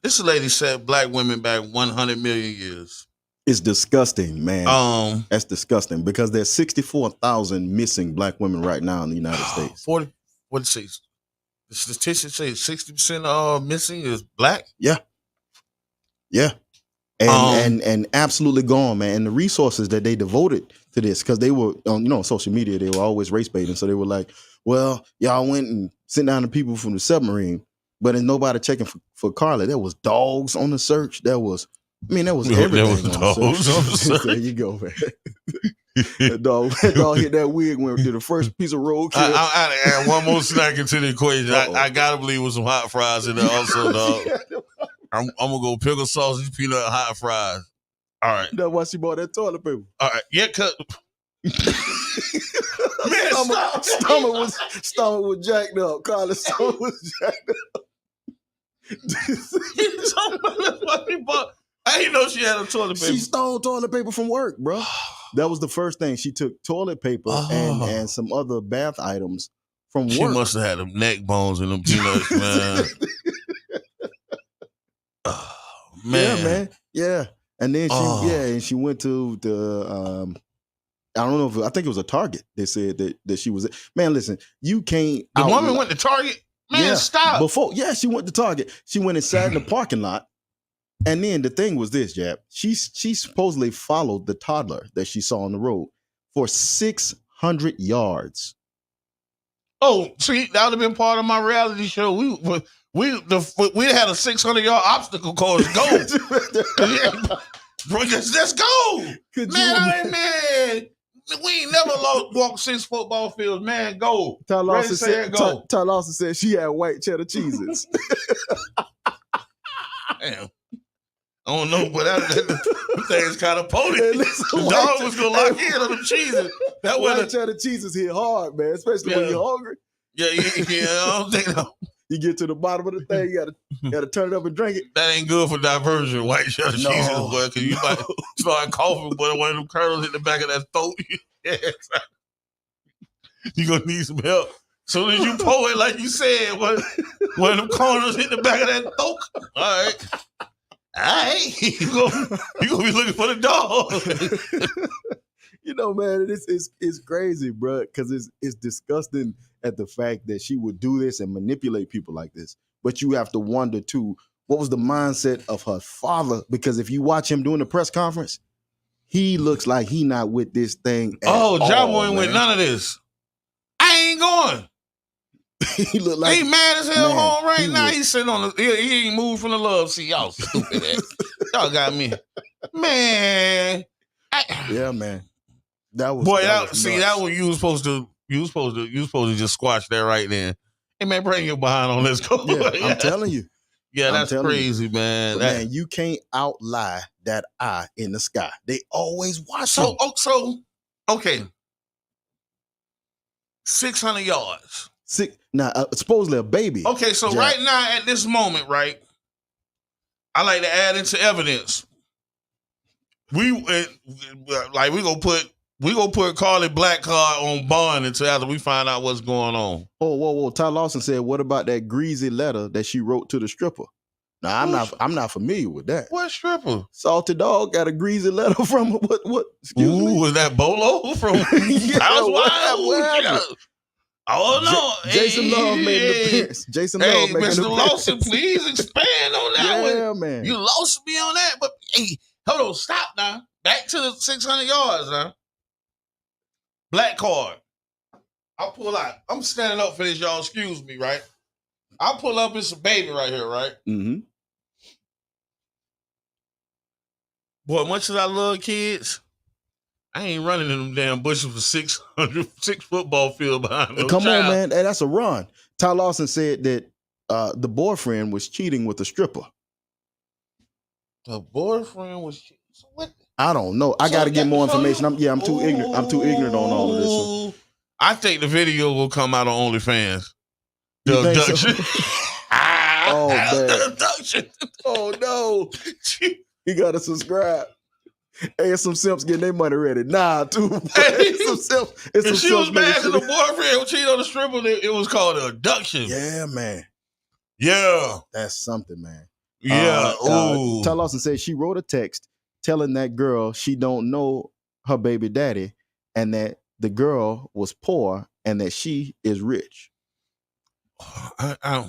This lady set black women back 100 million years. It's disgusting, man. That's disgusting because there's 64,000 missing black women right now in the United States. 40. What it says? The statistics say 60% of missing is black. Yeah. And absolutely gone, man. And the resources that they devoted to this, because they were on social media, they were always race baiting. So they were like, well, y'all went and sent down the people from the submarine, but there's nobody checking for Carlee. There was dogs on the search. There was everything. There was dogs on the search. There you go, man. That dog hit that wig when we did the first piece of roadkill. I add one more snack into the equation. I gotta believe with some hot fries in there also, dog. I'm gonna go pickle sausage, peanut, hot fries. All right. That's why she bought that toilet paper. All right. Yeah, cut. Man, stomach was jacked up. Carlee's stomach was jacked up. I didn't know she had a toilet paper. She stole toilet paper from work, bro. That was the first thing. She took toilet paper and some other bath items from work. She must have had them neck bones and them peanuts, man. Man. Yeah, man. Yeah. And then she went to the I don't know I think it was a Target. They said that she was man, listen, you can't The woman went to Target? Man, stop. She went to Target. She went and sat in the parking lot. And then the thing was this, Jab. She supposedly followed the toddler that she saw on the road for 600 yards. Oh, see, that would have been part of my reality show. We had a 600-yard obstacle course. Go, let's go, man. We ain't never walked 6 football fields, man. Go. Ty Lawson said she had white cheddar cheeses. Damn. I don't know, but that thing's kind of potent. The dog was gonna lock in on the cheeses. That white cheddar cheeses hit hard, man, especially when you're hungry. Yeah. I don't think no. You get to the bottom of the thing, you gotta turn it up and drink it. That ain't good for diversion, white cheddar cheeses, boy, because you might start coughing, but one of them kernels hit the back of that throat. You're gonna need some help. So as you pull it, like you said, one of them corners hit the back of that throat. All right. You're gonna be looking for the dog. Man, it's crazy, bro, because it's disgusting at the fact that she would do this and manipulate people like this. But you have to wonder too, what was the mindset of her father? Because if you watch him doing the press conference, he looks like he not with this thing at all. John ain't with none of this. I ain't going. He look like he mad as hell home right now. He's sitting on he ain't moved from the love seat. Y'all stupid ass. Y'all got me. Man. Yeah, man. That was that was you was supposed to just squash that right then. Hey man, bring your behind on. Let's go. Yeah, I'm telling you. Yeah, that's crazy, man. Man, you can't outlie that eye in the sky. They always watch so okay. 600 yards. Now, supposedly a baby. Okay, so right now at this moment, right, I like to add into evidence. We gonna put Carlee Black Card on bond until after we find out what's going on. Oh, whoa! Ty Lawson said, "What about that greasy letter that she wrote to the stripper?" Now, I'm not familiar with that. What stripper? Salty Dog got a greasy letter from what? Excuse me? Was that Bolo from Housewives? Oh no! Jason Love made an appearance. Jason Love made Mr. Lawson, please expand on that one. Yeah, man. You lost me on that, but hey, hold on, stop now. Back to the 600 yards now. Black card. I'll pull out. I'm standing up for this, y'all. Excuse me, right? I'll pull up. It's a baby right here, right? Mm-hmm. Boy, much as I love kids, I ain't running in them damn bushes for 6 football field behind no Come child. on, man. Hey, that's a run. Ty Lawson said that the boyfriend was cheating with the stripper. The boyfriend was cheating? So what? I don't know. I got to get more information. I'm too ignorant. I'm too ignorant on all of this. So. I think the video will come out on OnlyFans. You The think so? abduction. Oh, man. The abduction. Oh, no. You got to subscribe. Hey, some simps getting their money ready. Nah, too. It's some simps. If she was mad because the boyfriend cheated on the stripper, it was called an abduction. Yeah, man. Yeah. That's something, man. Yeah. Ty Lawson said she wrote a text telling that girl she don't know her baby daddy and that the girl was poor and that she is rich. I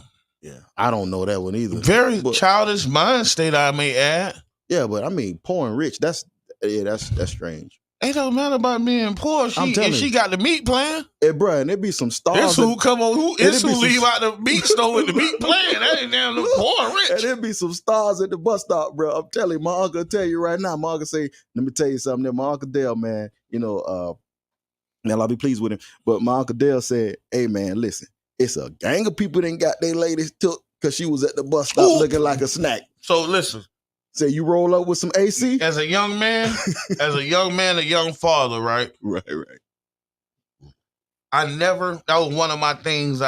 don't know that one either. Very childish mind state, I may add. Yeah, but I mean, poor and rich, that's strange. It don't matter about being poor. She got the meat plan. Hey, bro, and there be some stars. It's who leave out the meat store with the meat plan. That ain't damn the poor and rich. And there be some stars at the bus stop, bro. I'm telling you, my uncle will tell you right now. My uncle say, let me tell you something. There, my Uncle Dale, man, now I'll be pleased with him. But my Uncle Dale said, hey, man, listen, it's a gang of people that got their ladies took because she was at the bus stop looking like a snack. So listen. Say you roll up with some AC? As a young man, a young father, right? Right. That was one of my things.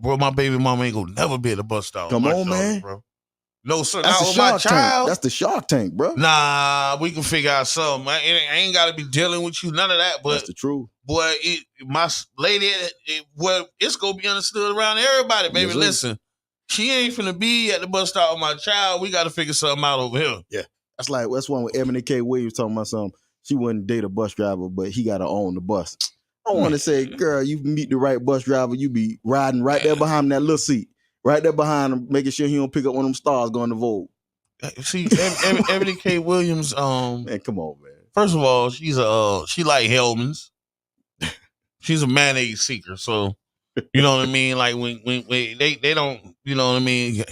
Bro, my baby mama ain't gonna never be at the bus stop. Come on, man. Bro. No, sir. That's the Shark Tank. That's the Shark Tank, bro. Nah, we can figure out something. I ain't got to be dealing with you, none of that. But that's the truth. Boy, my lady, it's gonna be understood around everybody, baby. Yes, listen. She ain't finna be at the bus stop with my child. We got to figure something out over here. Yeah. That's one with Ebony K. Williams talking about something. She wouldn't date a bus driver, but he got to own the bus. I want to say, girl, you meet the right bus driver, you be riding right there behind that little seat. Right there behind him, making sure he don't pick up one of them stars going to Vogue. See, Ebony K. Williams, man, come on, man. First of all, she like Hellman's. She's a mayonnaise seeker, so you know what I mean? Like when they don't, you know what I mean?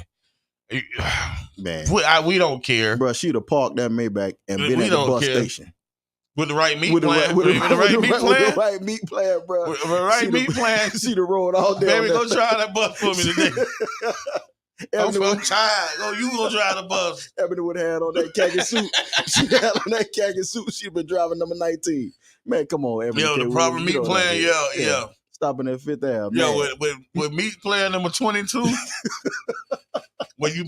Man, we don't care. Bro, she'd have parked that Maybach and been at the bus station. With the right meat plan. With the right meat plan, bro. With the right meat plan. She'd have rolled all day. Baby, go try that bus for me today. I'm tired. You go try the bus. Ebony would have had on that khaki suit. She had on that khaki suit. She'd been driving number 19. Man, come on, Ebony. Yo, the proper meat plan, yeah. Stopping at Fifth Ave. Yo, with meat plan number 22, when you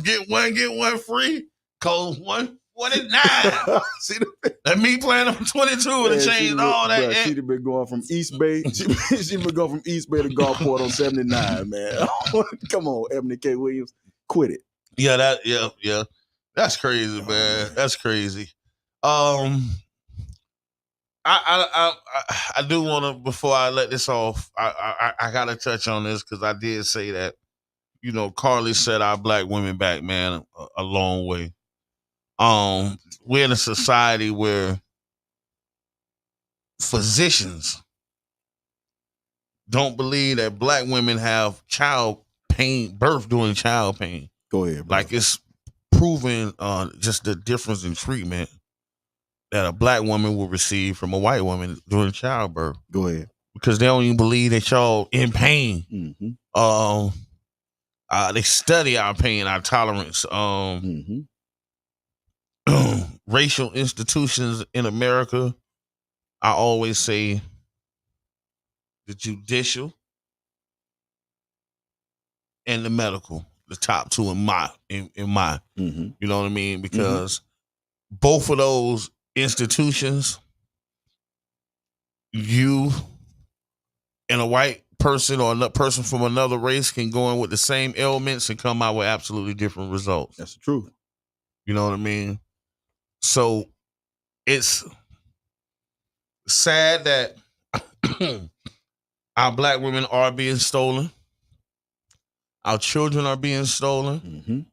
get one free, code 149. See that meat plan number 22 would have changed all that. She'd have been going from East Bay. She'd been going from East Bay to Gulfport on 79, man. Come on, Ebony K. Williams, quit it. Yeah. That's crazy, man. That's crazy. I do want to, before I let this off, I gotta touch on this because I did say that, you know, Carlee set our black women back, man, a long way. We're in a society where physicians don't believe that black women have birth during child pain. Go ahead, bro. Like it's proven just the difference in treatment that a black woman will receive from a white woman during childbirth. Go ahead. Because they don't even believe that y'all in pain. Mm-hmm. They study our pain, our tolerance. Racial institutions in America, I always say the judicial and the medical, the top two in my mm-hmm. You know what I mean? Because both of those institutions, you and a white person or a person from another race can go in with the same ailments and come out with absolutely different results. That's the truth. You know what I mean? So it's sad that our black women are being stolen. Our children are being stolen.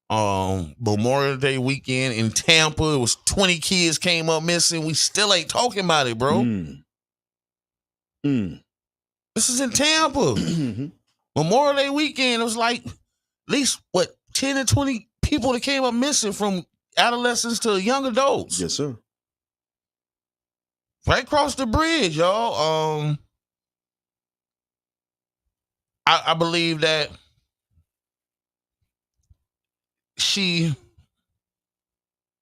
Memorial Day weekend in Tampa, it was 20 kids came up missing. We still ain't talking about it, bro. This is in Tampa. Memorial Day weekend, it was like at least 10 to 20 people that came up missing, from adolescents to young adults. Yes, sir. Right across the bridge, y'all. I believe that she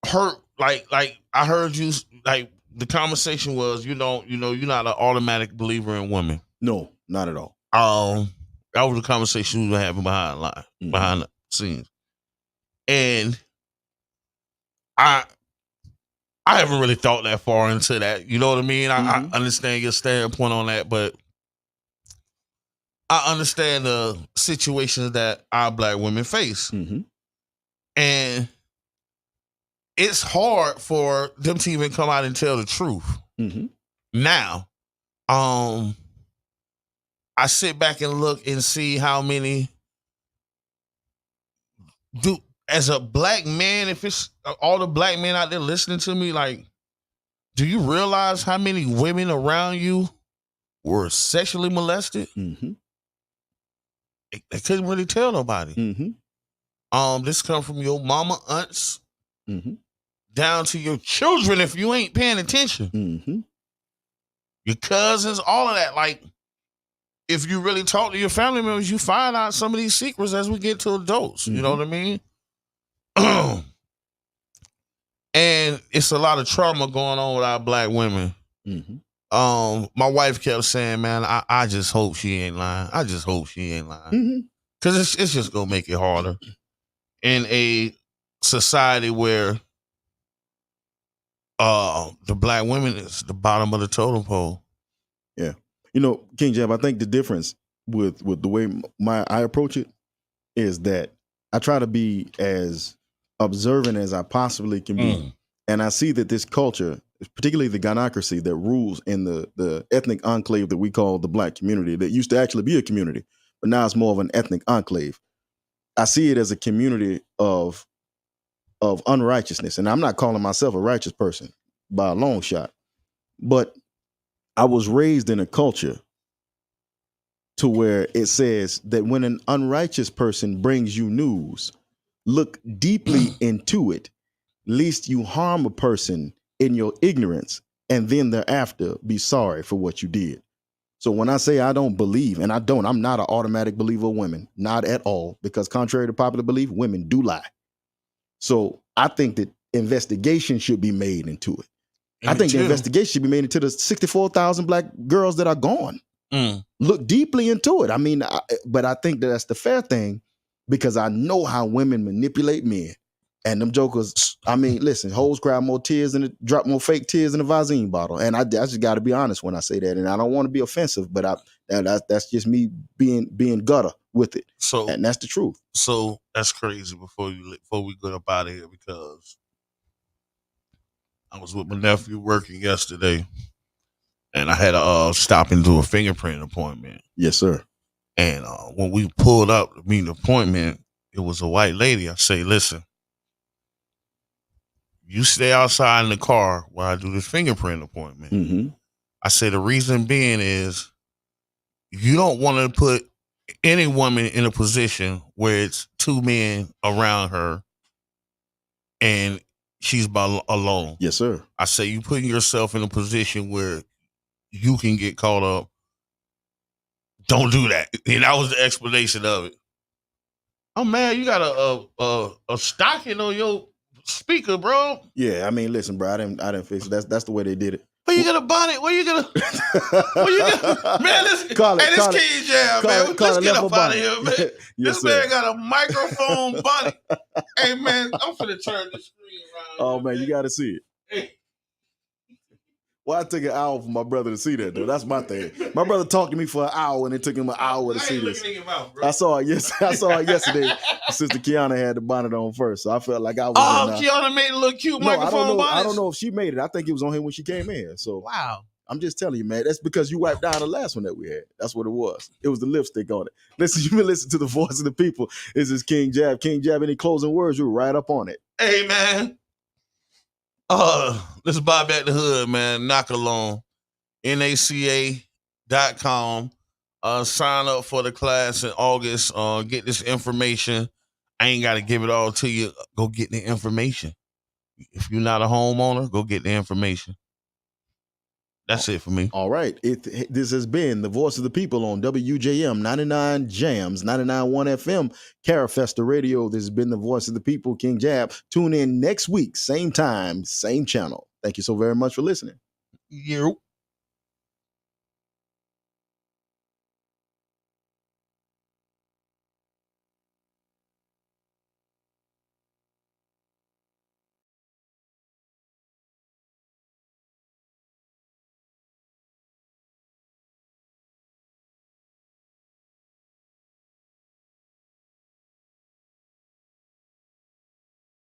hurt like I heard you like the conversation was you're not an automatic believer in women. No, not at all. That was the conversation we were having behind the scenes, and I haven't really thought that far into that. You know what I mean? I understand your standpoint on that, but I understand the situations that our black women face, and it's hard for them to even come out and tell the truth. Now, I sit back and look and see how many as a black man, if it's all the black men out there listening to me, like, do you realize how many women around you were sexually molested? They couldn't really tell nobody. This come from your mama, aunts, down to your children if you ain't paying attention. Your cousins, all of that. Like, if you really talk to your family members, you find out some of these secrets as we get to adults. You know what I mean? And it's a lot of trauma going on with our black women. My wife kept saying, man, I just hope she ain't lying. I just hope she ain't lying. Because it's just going to make it harder in a society where the black women is the bottom of the totem pole. Yeah. You know, King Jab, I think the difference with the way I approach it is that I try to be as observant as I possibly can be. And I see that this culture, particularly the gynocracy that rules in the ethnic enclave that we call the black community, that used to actually be a community, but now it's more of an ethnic enclave. I see it as a community of unrighteousness. And I'm not calling myself a righteous person by a long shot, but I was raised in a culture to where it says that when an unrighteous person brings you news, look deeply into it, lest you harm a person in your ignorance, and then thereafter be sorry for what you did. So when I say I don't believe, and I'm not an automatic believer of women, not at all, because contrary to popular belief, women do lie. So I think that investigation should be made into it. I think the investigation should be made into the 64,000 black girls that are gone. Look deeply into it. I mean, but I think that's the fair thing, because I know how women manipulate men. And them jokers, I mean, listen, hoes cry more tears and drop more fake tears in a Visine bottle. And I just got to be honest when I say that. And I don't want to be offensive, but that's just me being gutter with it. So, and that's the truth. So that's crazy. Before we get up out of here, because I was with my nephew working yesterday, and I had to stop and do a fingerprint appointment. Yes, sir. And when we pulled up to meet the appointment, it was a white lady. I say, listen, you stay outside in the car while I do this fingerprint appointment. I say the reason being is you don't want to put any woman in a position where it's two men around her and she's by alone. Yes, sir. I say you putting yourself in a position where you can get caught up. Don't do that. And that was the explanation of it. Oh man, you got a stocking on your speaker, bro. Yeah, I mean, listen, bro, I didn't fix it. That's the way they did it. Where you get a bonnet? Where you get a man? This King Jam, man. Let's get up out of here, man. This man got a microphone bonnet. Hey, man, I'm finna turn the screen around. Oh man, you got to see it. Hey. Well, I took an hour for my brother to see that, though. That's my thing. My brother talked to me for an hour, and it took him an hour to see this. I saw it yesterday. Sister Kiana had the bonnet on first, so I felt like I was. Kiana made a little cute microphone bonnet. I don't know if she made it. I think it was on here when she came in. So wow. I'm just telling you, man. That's because you wiped down the last one that we had. That's what it was. It was the lipstick on it. Listen, you've been listening to the voice of the people. This is King Jab. King Jab, any closing words? You're right up on it. Hey, man. Let's buy back the hood, man. Knock along. NACA.com. Sign up for the class in August. Get this information. I ain't got to give it all to you. Go get the information. If you're not a homeowner, go get the information. That's it for me. All right. This has been the voice of the people on WJM 99 Jams, 99.1 FM, Carafesta Radio. This has been the voice of the people, King Jab. Tune in next week, same time, same channel. Thank you so very much for listening. You.